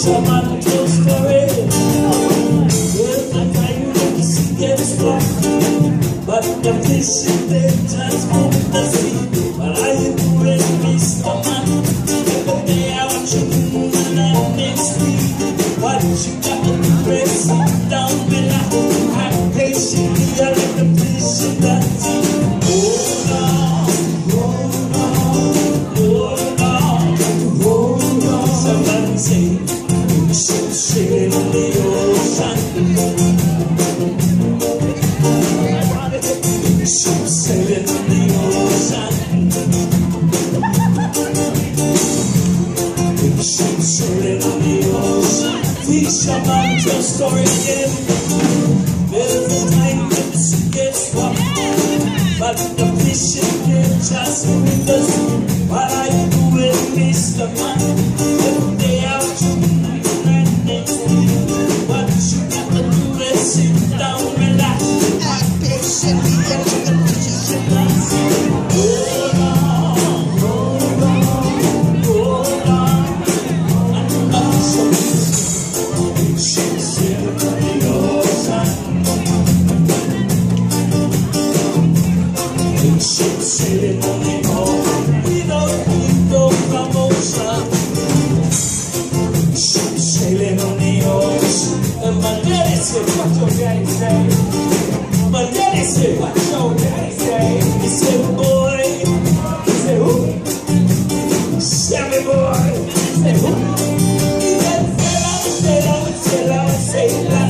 Fisherman true story. There's a time when the sea gets rough, but the fishing they just move the sea. But I ain't doing Mr. Man. Every day I watch you moving and next week. What you got to do is sit down, relax, and patiently I let the fish in the sea. Hold on, hold on, hold on, hold on. Somebody say, we should sail in the ocean. We should sail in the ocean. We should sail in the ocean. Fisherman, your story again. There's a time when the sea gets rough, but the fishing can just with the sea. What are you doing, Mr. Man? Every day out you and next week. What you got to do is sit down, relax, and patiently get to the fishing place. Hold on, hold on, hold on. And also, we should sail in the ocean. We should sail in the ocean. We don't need no promotion. We should sail in the ocean. And my daddy said, what your daddy say? My daddy said, what your daddy say? He said, boy. He said, who? Sammy boy. He said, who? He said, sailor, sailor, sailor,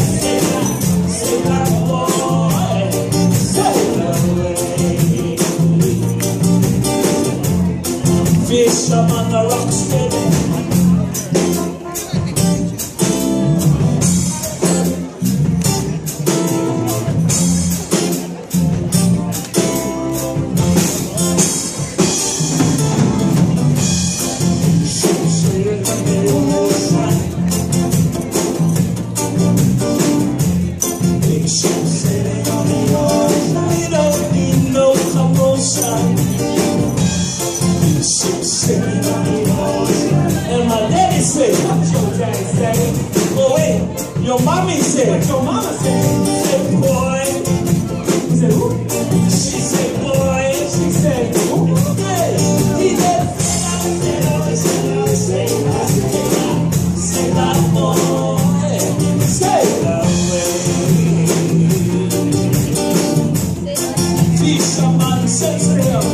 sailor boy, sail away. Fisherman, a rock steady. And my daddy said, what your daddy say? Oh wait, your mommy said, what your mama said? He said, boy. He said, who? She said, boy. She said, who? Hey. He said, say that boy, say that way. Fisherman says real.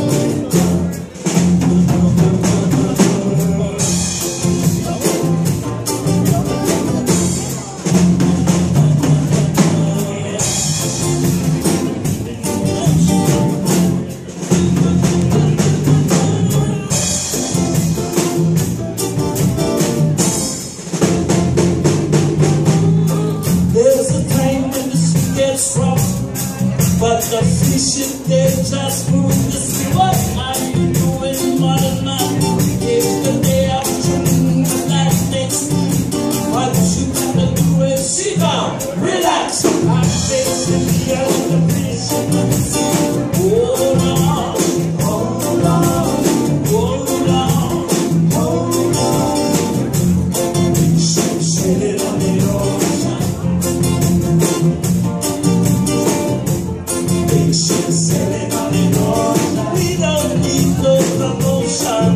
But the fishing they just move the sea. What are you doing, mother man? If the day after that next week, what you gotta do is sit down, relax, and patiently out the fishing the sea. Hold on, hold on, hold on, hold on. We should sail it on the ocean. Sailing on the ocean, we don't need no promotion.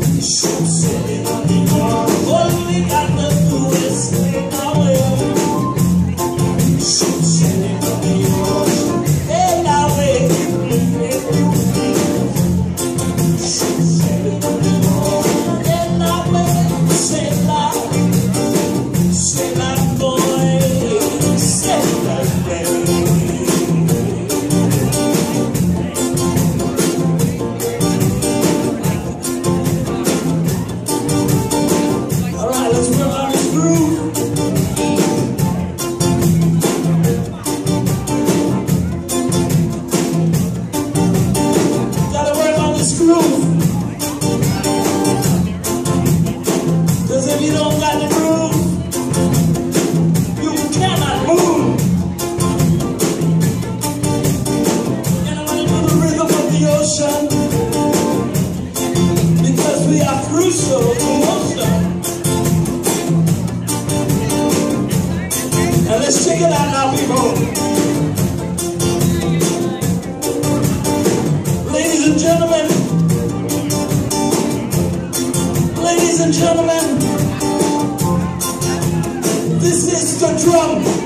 We should sailing on the ocean. All we got to do is sail away. We should sailing on the ocean. Sail away. We should sailing on the ocean. Sail away. Sail out. Sail out, boy. Sail away. Because if you don't got the groove, you cannot move. And I want to do the rhythm of the ocean, because we are crucial to motion. and gentlemen, this is the drum.